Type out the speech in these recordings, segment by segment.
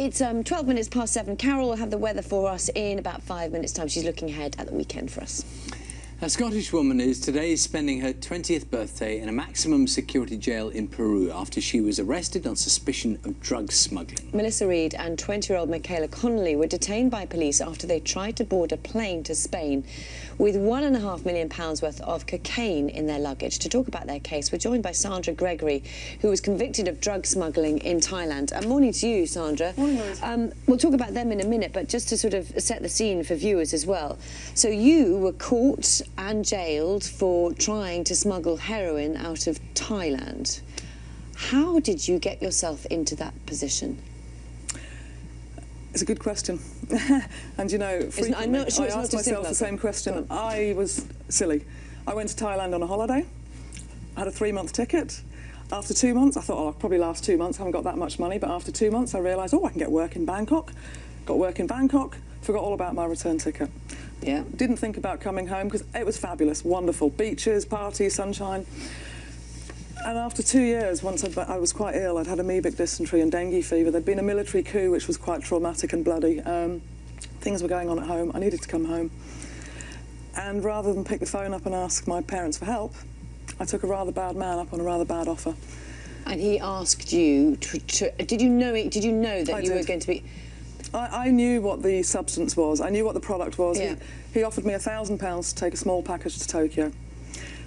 It's 12 minutes past 7. Carol will have the weather for us in about 5 minutes' time. She's looking ahead at the weekend for us. A Scottish woman is today spending her 20th birthday in a maximum security jail in Peru after she was arrested on suspicion of drug smuggling. Melissa Reid and 20-year-old Michaela Connolly were detained by police after they tried to board a plane to Spain with £1.5 million worth of cocaine in their luggage. To talk about their case, we're joined by Sandra Gregory, who was convicted of drug smuggling in Thailand. Morning to you, Sandra. Morning, Louise. We'll talk about them in a minute, but just to sort of set the scene for viewers as well. So you were caught and jailed for trying to smuggle heroin out of Thailand. How did you get yourself into that position? It's a good question. And you know, I'm not sure I asked myself the same question. I was silly. I went to Thailand on a holiday. I had a 3-month ticket. After 2 months, I thought, oh, I'll probably last 2 months, I haven't got that much money. But after 2 months, I realised, oh, I can get work in Bangkok. Got work in Bangkok, forgot all about my return ticket. Yeah. Didn't think about coming home because it was fabulous, wonderful. Beaches, parties, sunshine. And after 2 years, once I was quite ill, I'd had amoebic dysentery and dengue fever. There'd been a military coup, which was quite traumatic and bloody. Things were going on at home. I needed to come home. And rather than pick the phone up and ask my parents for help, I took a rather bad man up on a rather bad offer. And he asked you did you know that you were going to be... I knew what the substance was. I knew what the product was. Yeah. He offered me £1,000 to take a small package to Tokyo.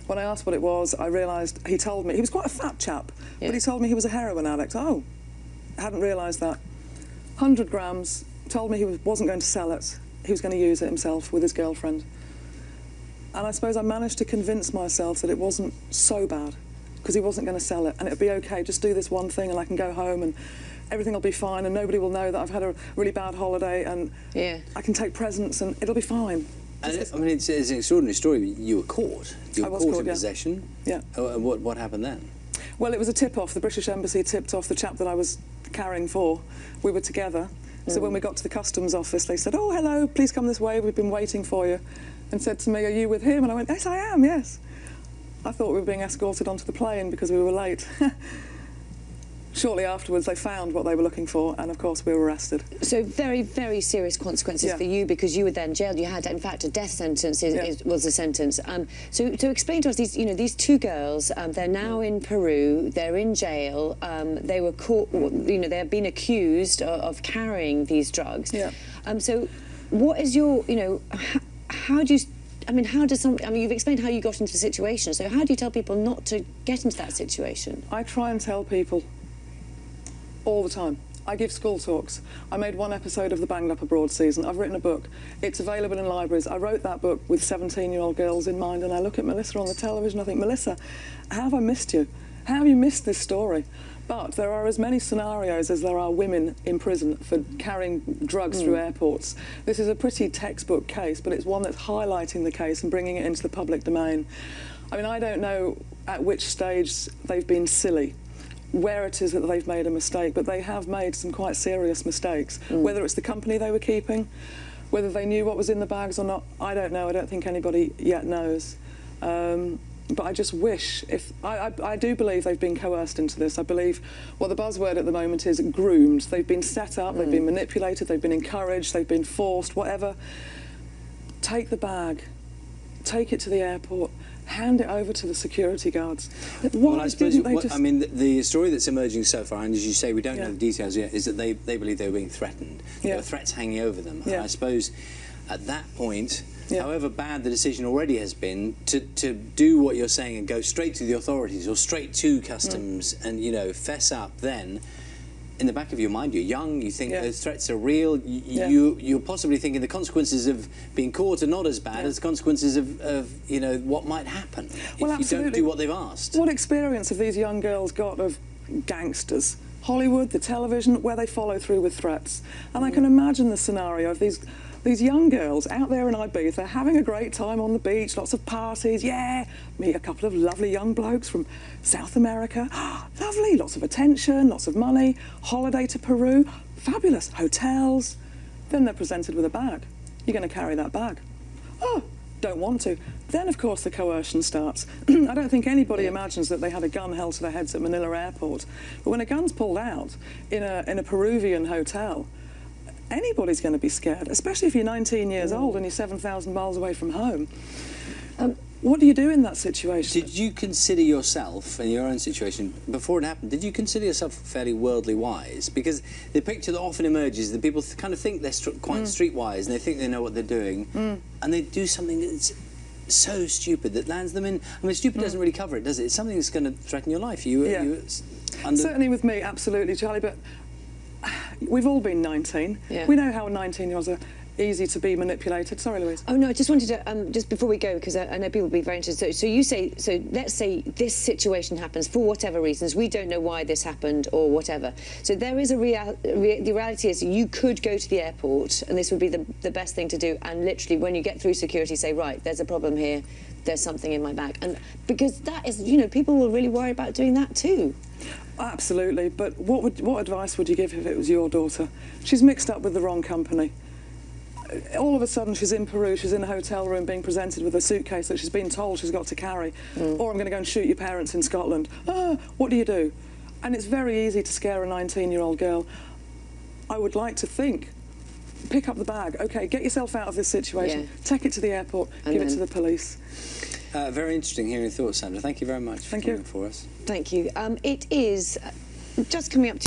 When I asked what it was, I realised he told me... He was quite a fat chap, yeah. But he told me he was a heroin addict. Oh, hadn't realised that. 100 grams, told me he wasn't going to sell it. He was going to use it himself with his girlfriend. And I suppose I managed to convince myself that it wasn't so bad, because he wasn't going to sell it, and it'd be OK, just do this one thing and I can go home and everything will be fine and nobody will know that I've had a really bad holiday and yeah. I can take presents and it'll be fine. And I mean, it's an extraordinary story. You were caught. You were caught in possession. Yeah. And what happened then? Well, it was a tip-off. The British Embassy tipped off the chap that I was carrying for. We were together. So when we got to the customs office, they said, oh, hello, please come this way. We've been waiting for you. And said to me, are you with him? And I went, yes, I am, yes. I thought we were being escorted onto the plane because we were late. Shortly afterwards, they found what they were looking for, and of course, we were arrested. So very, very serious consequences for you because you were then jailed. You had, in fact, a death sentence was the sentence. So explain to us these two girls. They're now in Peru. They're in jail. They were caught. They have been accused of carrying these drugs. Yeah. So, what is your? How do you? You've explained how you got into the situation. So how do you tell people not to get into that situation? I try and tell people all the time. I give school talks. I made one episode of the Banged Up Abroad season. I've written a book. It's available in libraries. I wrote that book with 17-year-old girls in mind, and I look at Melissa on the television, I think, Melissa, how have I missed you? How have you missed this story? But there are as many scenarios as there are women in prison for carrying drugs through airports. This is a pretty textbook case, but it's one that's highlighting the case and bringing it into the public domain. I mean, I don't know at which stage they've been silly, where it is that they've made a mistake, but they have made some quite serious mistakes. Whether it's the company they were keeping, whether they knew what was in the bags or not, I don't know. I don't think anybody yet knows. But I just wish, I do believe they've been coerced into this. I believe what the buzzword at the moment is groomed. They've been set up, they've been manipulated, they've been encouraged, they've been forced, whatever. Take the bag, take it to the airport, hand it over to the security guards. Well, I suppose, the story that's emerging so far, and as you say, we don't know the details yet, is that they believe they were being threatened. There were threats hanging over them. And I suppose at that point, however bad the decision already has been, to do what you're saying and go straight to the authorities or straight to customs and, fess up then, in the back of your mind, you're young, you think those threats are real, you're possibly thinking the consequences of being caught are not as bad as the consequences of what might happen if you don't do what they've asked. What experience have these young girls got of gangsters? Hollywood, the television, where they follow through with threats. And I can imagine the scenario of these young girls out there in Ibiza having a great time on the beach, lots of parties, meet a couple of lovely young blokes from South America, lovely, lots of attention, lots of money, holiday to Peru, fabulous, hotels. Then they're presented with a bag. You're going to carry that bag. Oh, don't want to. Then, of course, the coercion starts. I don't think anybody imagines that they had a gun held to their heads at Manila Airport. But when a gun's pulled out in a Peruvian hotel, anybody's going to be scared, especially if you're 19 years old and you're 7,000 miles away from home. What do you do in that situation? Did you consider yourself, in your own situation, before it happened, did you consider yourself fairly worldly wise? Because the picture that often emerges, that people kind of think they're quite streetwise, and they think they know what they're doing, and they do something that's so stupid that lands them in... I mean, stupid doesn't really cover it, does it? It's something that's going to threaten your life. Certainly with me, absolutely, Charlie, but we've all been 19. Yeah. We know how 19-year-olds are easy to be manipulated. Sorry, Louise. Oh no, I just wanted to just before we go, because I know people will be very interested. So you say, so let's say this situation happens for whatever reasons. We don't know why this happened or whatever. So there is a the reality is you could go to the airport, and this would be the best thing to do. And literally, when you get through security, say, right, there's a problem here. There's something in my bag, and because that is, you know, people will really worry about doing that too. Absolutely, but what advice would you give if it was your daughter? She's mixed up with the wrong company. All of a sudden she's in Peru, she's in a hotel room being presented with a suitcase that she's been told she's got to carry. Or I'm going to go and shoot your parents in Scotland. What do you do? And it's very easy to scare a 19-year-old girl. I would like to think, pick up the bag, OK, get yourself out of this situation, take it to the airport, give it to the police. Very interesting hearing your thoughts, Sandra. Thank you very much for coming for us. Thank you. It is just coming up to